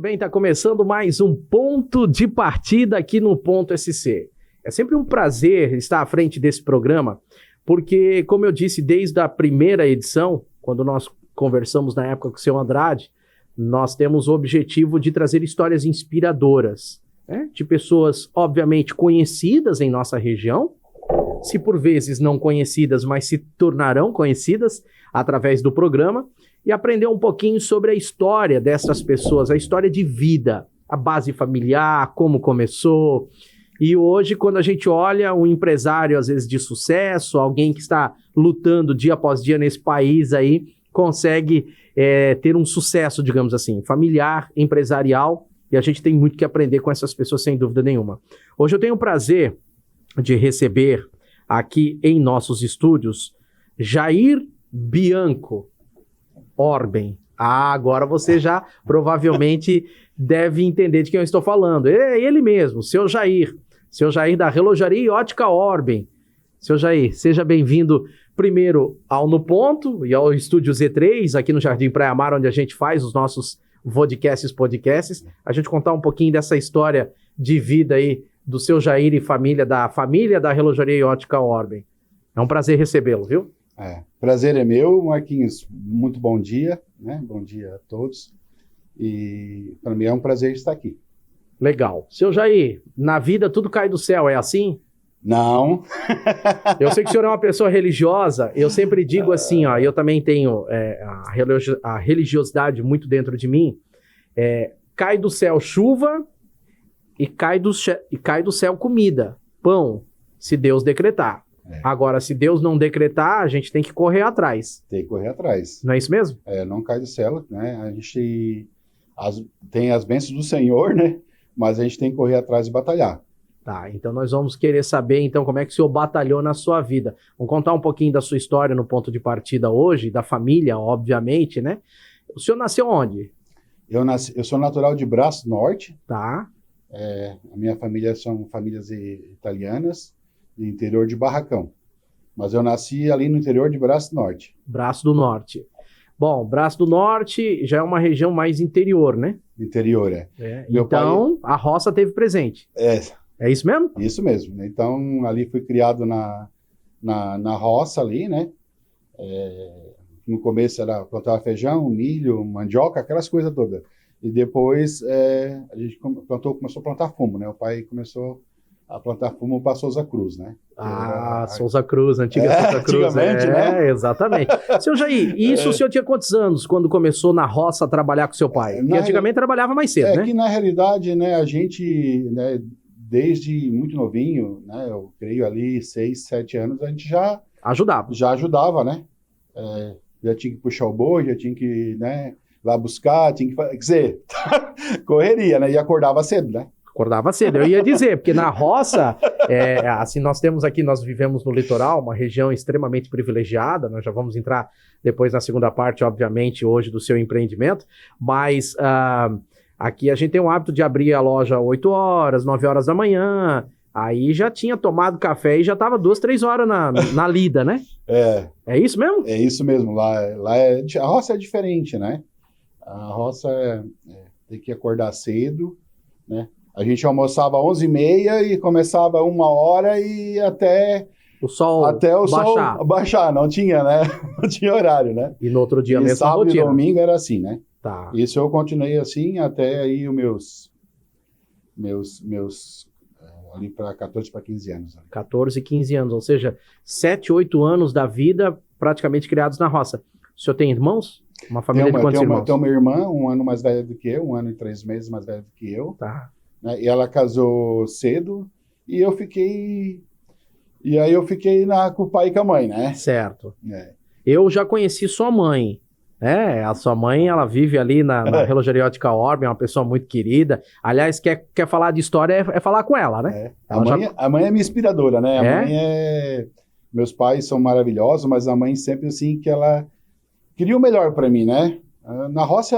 bem, está começando mais um ponto de partida aqui no Ponto SC. É sempre um prazer estar à frente desse programa, porque, como eu disse desde a primeira edição, quando nós conversamos na época com o seu Andrade, nós temos o objetivo de trazer histórias inspiradoras, né? De pessoas, obviamente, conhecidas em nossa região, se por vezes não conhecidas, mas se tornarão conhecidas através do programa, e aprender um pouquinho sobre a história dessas pessoas, a história de vida, a base familiar, como começou. E hoje, quando a gente olha um empresário, às vezes, de sucesso, alguém que está lutando dia após dia nesse país aí, consegue ter um sucesso, digamos assim, familiar, empresarial, e a gente tem muito que aprender com essas pessoas, sem dúvida nenhuma. Hoje eu tenho o prazer de receber aqui em nossos estúdios Jair Bianco Orben. Agora você já provavelmente deve entender de quem eu estou falando. É ele mesmo, seu Jair da Relojaria e Ótica Orben. Seu Jair, seja bem-vindo primeiro ao No Ponto e ao Estúdio Z3, aqui no Jardim Praia Mar, onde a gente faz os nossos podcasts. A gente contar um pouquinho dessa história de vida aí do seu Jair e família da Relojaria e Ótica Orben. É um prazer recebê-lo, viu? Prazer é meu, Marquinhos. Muito bom dia, né? Bom dia a todos. E para mim é um prazer estar aqui. Legal. Seu Jair, na vida tudo cai do céu, é assim? Não. Eu sei que o senhor é uma pessoa religiosa, eu sempre digo assim, ó, eu também tenho a religiosidade muito dentro de mim, cai do céu chuva e cai do céu comida, pão, se Deus decretar. Agora, se Deus não decretar, a gente tem que correr atrás. Tem que correr atrás. Não é isso mesmo? Não cai do céu, né? A gente tem as bênçãos do Senhor, né? Mas a gente tem que correr atrás e batalhar. Tá, então nós vamos querer saber, então, como é que o senhor batalhou na sua vida. Vamos contar um pouquinho da sua história no ponto de partida hoje, da família, obviamente, né? O senhor nasceu onde? Eu sou natural de Braço Norte. Tá. A minha família são famílias italianas, do interior de Barracão. Mas eu nasci ali no interior de Braço Norte. Braço do Norte. Bom, Braço do Norte já é uma região mais interior, né? Interior, Então, a roça teve presente. É isso mesmo? Isso mesmo. Então, ali fui criado na roça ali, né? No começo era plantar feijão, milho, mandioca, aquelas coisas todas. E depois a gente começou a plantar fumo, né? O pai começou a plantar fumo para Souza Cruz, né? Souza Cruz, antiga Souza Cruz. Antigamente, né? Exatamente. Seu Jair, o senhor tinha quantos anos quando começou na roça a trabalhar com seu pai? Porque antigamente trabalhava mais cedo, né? Que na realidade, né, a gente, né, desde muito novinho, né, eu creio ali 6, 7 anos, a gente já ajudava, né? Já tinha que puxar o boi, já tinha que, né, lá buscar, tinha que fazer, quer dizer, correria, né? E acordava cedo, né? Acordava cedo, eu ia dizer, porque na roça, assim, nós vivemos no litoral, uma região extremamente privilegiada, nós já vamos entrar depois na segunda parte, obviamente, hoje do seu empreendimento, mas aqui a gente tem o hábito de abrir a loja 8 horas, 9 horas da manhã, aí já tinha tomado café e já estava 2, 3 horas na lida, né? É isso mesmo? É isso mesmo, a roça é diferente, né? A roça tem que acordar cedo, né? A gente almoçava 11h30 e começava 1h e até o sol baixar. Não tinha, né? Não tinha horário, né? E no outro dia mesmo sábado e domingo era assim, né? Tá. Isso eu continuei assim até aí os meus ali para 14 para 15 anos. Né? 14, 15 anos, ou seja, 7, 8 anos da vida praticamente criados na roça. O senhor tem irmãos? Uma família de quantos irmãos? Tenho uma irmã, 1 ano mais velha do que eu, 1 ano e 3 meses mais velha do que eu. Tá. Né? E ela casou cedo e eu fiquei com o pai e com a mãe, né? Certo. Eu já conheci sua mãe. A sua mãe, ela vive ali na Relojaria Ótica Orben, é uma pessoa muito querida. Aliás, quer falar de história, é falar com ela, né? A mãe é minha inspiradora, né? A mãe meus pais são maravilhosos, mas a mãe sempre assim que ela queria o melhor para mim, né? Na roça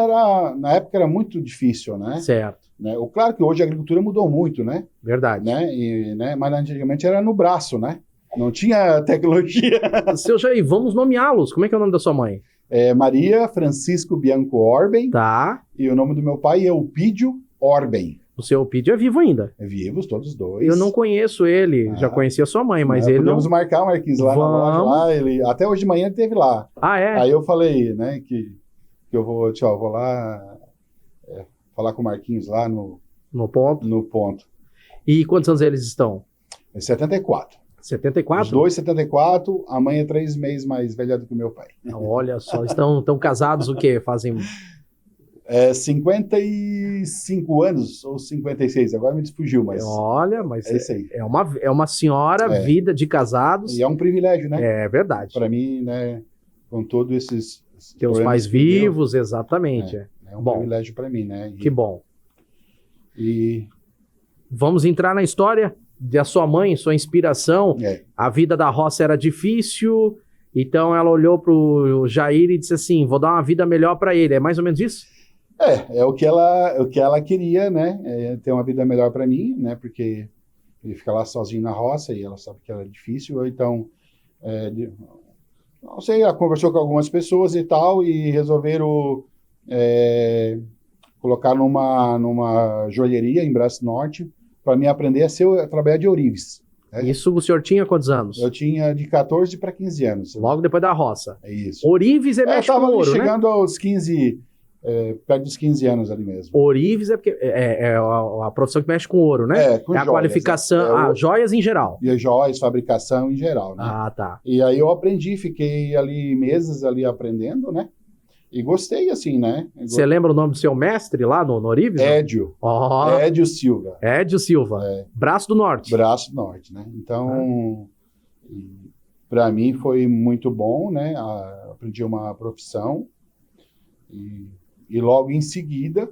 na época era muito difícil, né? Certo. Né? Claro que hoje a agricultura mudou muito, né? Verdade. Né? Mas antigamente era no braço, né? Não tinha tecnologia. Seu Jair, vamos nomeá-los. Como é que é o nome da sua mãe? É Maria Francisco Bianco Orben. Tá. E o nome do meu pai é Eupídio Orben. O seu Eupídio é vivo ainda. É vivos, todos dois. Eu não conheço ele, já conhecia sua mãe, mas ele podemos não... marcar, Marquinhos, lá na loja. Lá, ele, até hoje de manhã ele esteve lá. Ah, é? Aí eu falei, né, que eu vou, vou lá falar com o Marquinhos lá no ponto. No ponto. E quantos anos eles estão? É 74. 74? Os dois, 74. A mãe é 3 meses mais velha do que o meu pai. Olha só, estão casados o quê? Fazem... 55 anos ou 56, agora me desfugiu, mas... Olha, mas é isso aí. É uma senhora, vida de casados. E é um privilégio, né? É verdade. Para mim, né, com todos esses teus pais vivos, exatamente. É um privilégio para mim, né? Que bom. E... Vamos entrar na história da sua mãe, sua inspiração. A vida da roça era difícil, então ela olhou pro Jair e disse assim, vou dar uma vida melhor para ele. É mais ou menos isso? É o que ela queria, né? Ter uma vida melhor para mim, né? Porque ele fica lá sozinho na roça e ela sabe que era difícil. Então, não sei, ela conversou com algumas pessoas e tal e resolveram colocar numa joalheria em Braço Norte para mim aprender a trabalhar de ourives. Né? Isso o senhor tinha quantos anos? Eu tinha de 14 para 15 anos. Logo depois da roça. É isso. Ourives é mexe com ouro, né? Eu estava chegando aos 15... perto dos 15 anos ali mesmo. Ourives é porque é a profissão que mexe com ouro, né? Com joias, a qualificação, joias em geral. E joias, fabricação em geral, né? Ah, tá. E aí eu aprendi, fiquei ali meses ali aprendendo, né? E gostei, assim, né? Você lembra o nome do seu mestre lá no Ourives? Édio. Édio Silva. Édio Silva. Braço do Norte. Braço do Norte, né? Então, para mim foi muito bom, né? Aprendi uma profissão e logo em seguida,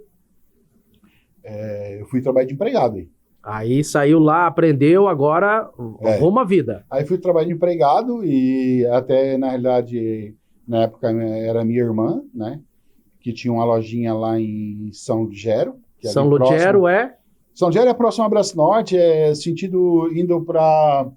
eu fui trabalhar de empregado. Aí saiu lá, aprendeu, agora arruma a vida. Aí fui trabalhar de empregado e até, na realidade, na época era minha irmã, né? Que tinha uma lojinha lá em São Lugero. São Lugero São Lugero é próximo a Braço Norte, sentido indo para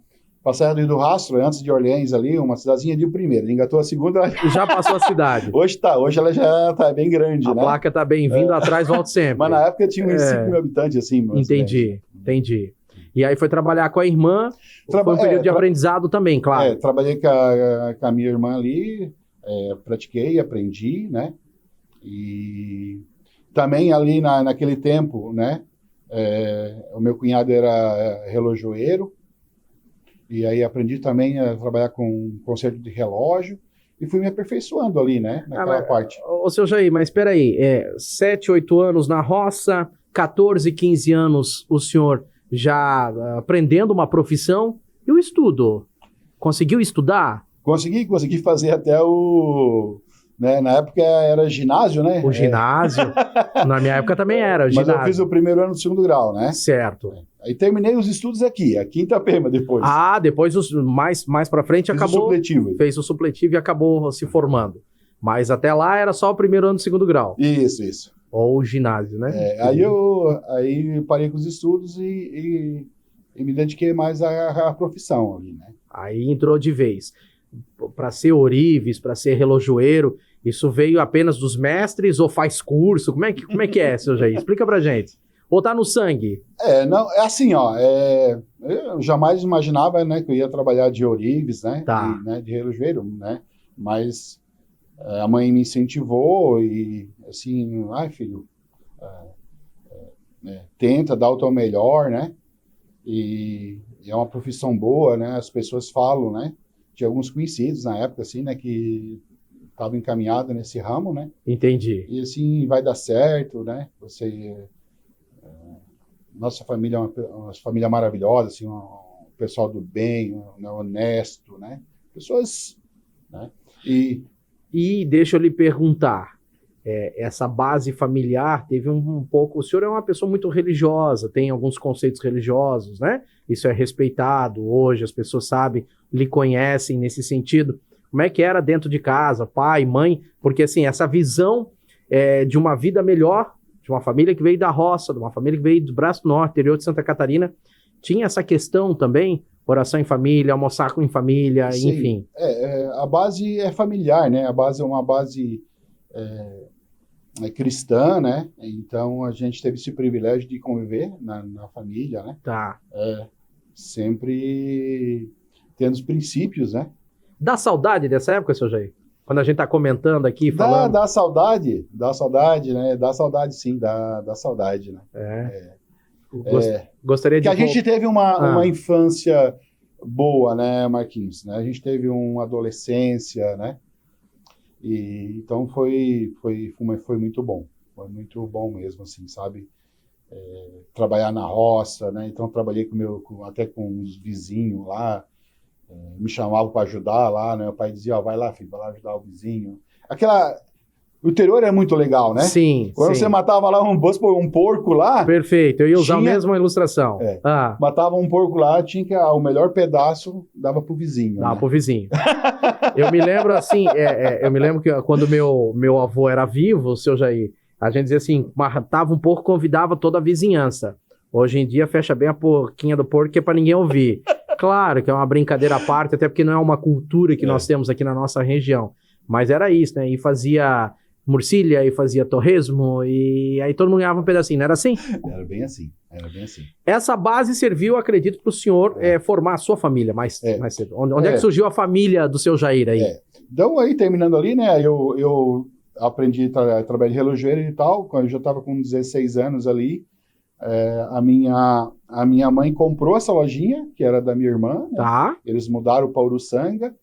Serra do Rio do Rastro, antes de Orleans ali, uma cidadezinha de primeira. Engatou a segunda. Já passou a cidade. Hoje ela já tá bem grande, né? A placa tá bem vindo atrás, volta sempre. Mas na época tinha uns 5 mil habitantes, assim. Entendi. E aí foi trabalhar com a irmã, foi um período de aprendizado também, claro. Trabalhei com a minha irmã ali, pratiquei, aprendi, né? E também ali naquele tempo, né? O meu cunhado era relojoeiro, e aí aprendi também a trabalhar com conserto de relógio e fui me aperfeiçoando ali, né? Naquela parte. Ô, seu Jair, mas espera aí, 7, 8 anos na roça, 14, 15 anos o senhor já aprendendo uma profissão, e o estudo? Conseguiu estudar? Consegui fazer até né, na época era ginásio, né? O ginásio. Na minha época também era ginásio. Mas eu fiz o primeiro ano do 2º grau, né? Certo. Aí terminei os estudos aqui em Itapema depois. Depois mais pra frente fiz acabou... o supletivo. Fez o supletivo e acabou se formando. Mas até lá era só o primeiro ano do 2º grau. Isso. Ou ginásio, né? Aí parei com os estudos e me dediquei mais à profissão ali, né? Aí entrou de vez. Para ser ourives, para ser relojoeiro, isso veio apenas dos mestres ou faz curso? Como é que é, seu Jair? Explica pra gente. Ou tá no sangue? Não, é assim, ó. Eu jamais imaginava, né, que eu ia trabalhar de ourives, né? Tá. De relojoeiro, né? Mas a mãe me incentivou e, assim, filho, tenta dar o teu melhor, né? E é uma profissão boa, né? As pessoas falam, né? Tinha alguns conhecidos na época, assim, né? Que estavam encaminhados nesse ramo, né? Entendi. E, assim, vai dar certo, né? Nossa família é uma família maravilhosa, assim, um pessoal do bem, honesto, né? Pessoas, né? E deixa eu lhe perguntar, essa base familiar teve um pouco... O senhor é uma pessoa muito religiosa, tem alguns conceitos religiosos, né? Isso é respeitado hoje, as pessoas sabem, lhe conhecem nesse sentido. Como é que era dentro de casa, pai, mãe? Porque, assim, essa visão de uma vida melhor, de uma família que veio da roça, de uma família que veio do Braço Norte, interior de Santa Catarina, tinha essa questão também, oração em família, almoçar em família, Sim. enfim. A base é familiar, né? A base é uma base cristã, né? Então a gente teve esse privilégio de conviver na família, né? Tá. Sempre tendo os princípios, né? Dá saudade dessa época, seu Jair? Quando a gente tá comentando aqui, falando... Dá saudade, né? Dá saudade, sim, dá saudade, né? Gostaria de... Que a gente teve uma infância boa, né, Marquinhos? Né? A gente teve uma adolescência, né? E, então foi muito bom. Foi muito bom mesmo, assim, sabe? Trabalhar na roça, né? Então trabalhei até com os vizinhos lá, me chamavam para ajudar lá, né? Meu pai dizia, vai lá, filho, vai lá ajudar o vizinho. O interior é muito legal, né? Sim. Quando você matava lá um porco lá... Perfeito, eu ia usar a mesma ilustração. Matava um porco lá, tinha que o melhor pedaço dava pro vizinho. Dava pro vizinho. Eu me lembro assim, eu me lembro que quando meu avô era vivo, o seu Jair, a gente dizia assim, matava um porco, convidava toda a vizinhança. Hoje em dia fecha bem a porquinha do porco, que é pra ninguém ouvir. Claro que é uma brincadeira à parte, até porque não é uma cultura que nós temos aqui na nossa região. Mas era isso, né? E fazia murcilha, e fazia torresmo, e aí todo mundo ganhava um pedacinho, não era assim? Era bem assim. Essa base serviu, acredito, para o senhor formar a sua família mais cedo. Onde é que surgiu a família do seu Jair aí? Então, aí, terminando ali, né, eu aprendi a trabalhar de relojoeiro e tal, quando eu já estava com 16 anos ali, a minha mãe comprou essa lojinha, que era da minha irmã, né? Tá. Eles mudaram para Uruçanga,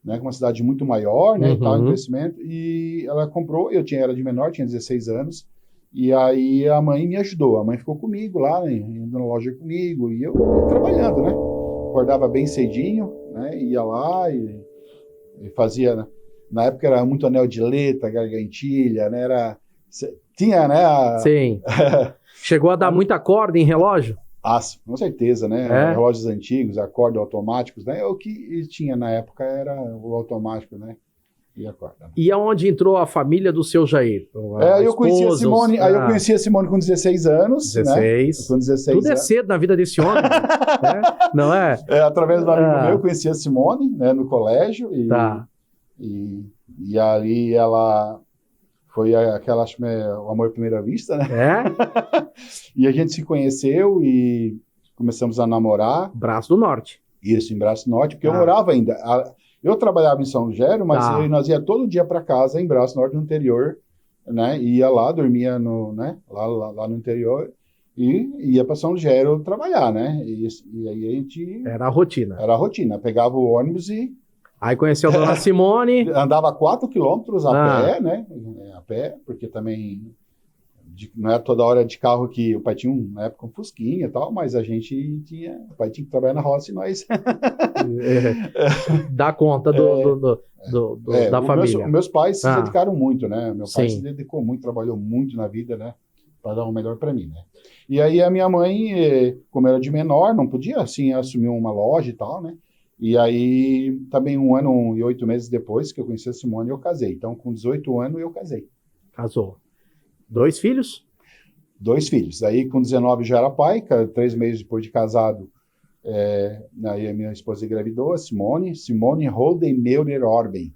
né, que é uma cidade muito maior, né, e tal, investimento, e ela comprou, era de menor, tinha 16 anos, e aí a mãe me ajudou, a mãe ficou comigo lá, né, indo na loja comigo, e eu trabalhando, né, acordava bem cedinho, né, ia lá e fazia, né? Na época era muito anel de letra, gargantilha, né, tinha, né, Sim. Chegou a dar muita corda em relógio? Com certeza, né? Relógios antigos, acordes automáticos, né? O que tinha na época era o automático, né? E a corda. E aonde entrou a família do seu Jair? Eu conheci a Simone, eu conheci a Simone com 16 anos, 16. Né? Com 16 Tudo anos. É cedo na vida desse homem, né? Não é? Através do amigo meu, eu conheci a Simone, né, no colégio, e ali ela... Foi aquela, acho que o amor à primeira vista, né? E a gente se conheceu e começamos a namorar. Braço do Norte. Isso, em Braço do Norte, porque eu morava ainda. Eu trabalhava em São Lugero, mas nós ia todo dia para casa em Braço do Norte, no interior, né? Ia lá, dormia lá no interior e ia para São Lugero trabalhar, né? E aí a gente... Era a rotina. Era a rotina. Pegava o ônibus e... Aí conheceu a dona Simone. Andava 4 quilômetros a pé, né? A pé, porque também não era toda hora de carro que o pai tinha, na época, um Fusquinha e tal, mas a gente tinha... O pai tinha que trabalhar na roça e nós... Dá conta da família. Meus pais se dedicaram muito, né? Meu pai se dedicou muito, trabalhou muito na vida, né? Para dar o melhor para mim, né? E aí a minha mãe, como era de menor, não podia, assim, assumir uma loja e tal, né? E aí, também 1 ano e 8 meses depois que eu conheci a Simone, eu casei. Então, com 18 anos, eu casei. Casou. 2 filhos? 2 filhos. Aí, com 19, já era pai. 3 meses depois de casado, aí a minha esposa engravidou, a Simone Holden Meurer Orben.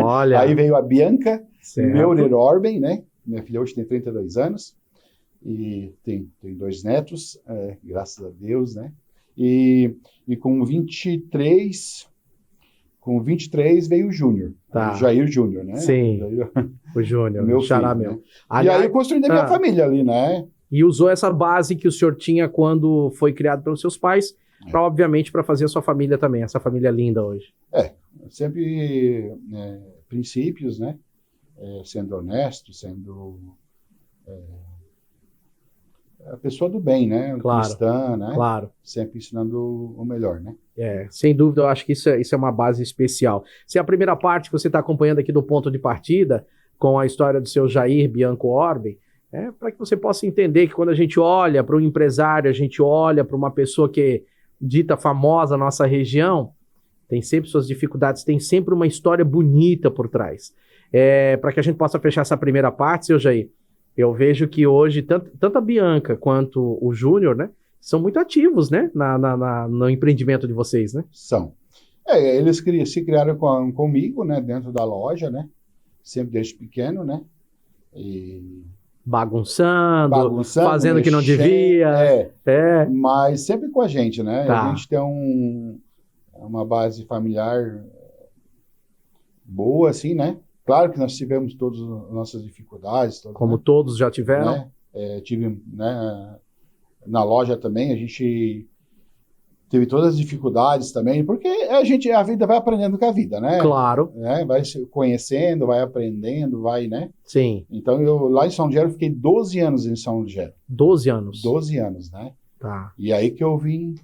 Olha! Aí veio a Bianca Meurer Orben, né? Minha filha hoje tem 32 anos. E tem 2 netos, graças a Deus, né? E com 23 veio o Júnior, o Jair Júnior, né? Sim, o Júnior, meu xará filho, meu. Né? E aí eu construí a minha família ali, né? E usou essa base que o senhor tinha quando foi criado pelos seus pais, obviamente, para fazer a sua família também, essa família linda hoje. Sempre princípios, né? Sendo honesto, sendo... a pessoa do bem, né? Claro, cristã, né? Claro. Sempre ensinando o melhor, né? Sem dúvida, eu acho que isso é uma base especial. Se a primeira parte que você está acompanhando aqui do ponto de partida, com a história do seu Jair Bianco Orben, para que você possa entender que quando a gente olha para um empresário, a gente olha para uma pessoa que é dita famosa na nossa região, tem sempre suas dificuldades, tem sempre uma história bonita por trás. Para que a gente possa fechar essa primeira parte, seu Jair, eu vejo que hoje, tanto a Bianca quanto o Júnior, né, são muito ativos, né? No empreendimento de vocês, né? São. Eles se criaram comigo, né? Dentro da loja, né? Sempre desde pequeno, né? E Bagunçando, fazendo o que não devia. Mas sempre com a gente, né? Tá. A gente tem uma base familiar boa, assim, né? Claro que nós tivemos todas as nossas dificuldades. Como todos já tiveram. Né? Tive, né? Na loja também, a gente teve todas as dificuldades também, porque a vida vai aprendendo com a vida, né? Claro. Né? Vai se conhecendo, vai aprendendo, vai, né? Sim. Então, lá em São Lugero, fiquei 12 anos em São Lugero. 12 anos? 12 anos, né? Tá. E aí que eu vim...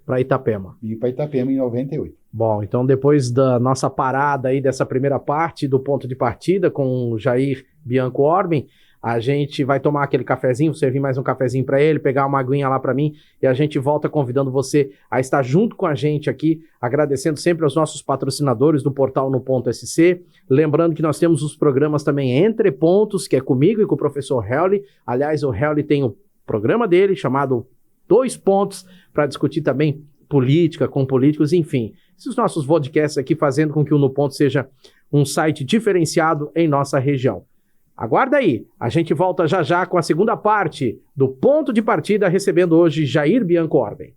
Para Itapema. Vim para Itapema em 98. Bom, então depois da nossa parada aí, dessa primeira parte do ponto de partida com o Jair Bianco Orben, a gente vai tomar aquele cafezinho, servir mais um cafezinho para ele, pegar uma aguinha lá para mim, e a gente volta convidando você a estar junto com a gente aqui, agradecendo sempre aos nossos patrocinadores do portal No Ponto SC. Lembrando que nós temos os programas também Entre Pontos, que é comigo e com o professor Helly. Aliás, o Helly tem o programa dele chamado 2 Pontos, para discutir também política com políticos, enfim. Esses nossos podcasts aqui fazendo com que o No Ponto seja um site diferenciado em nossa região. Aguarda aí, a gente volta já já com a segunda parte do Ponto de Partida, recebendo hoje Jair Bianco Orben.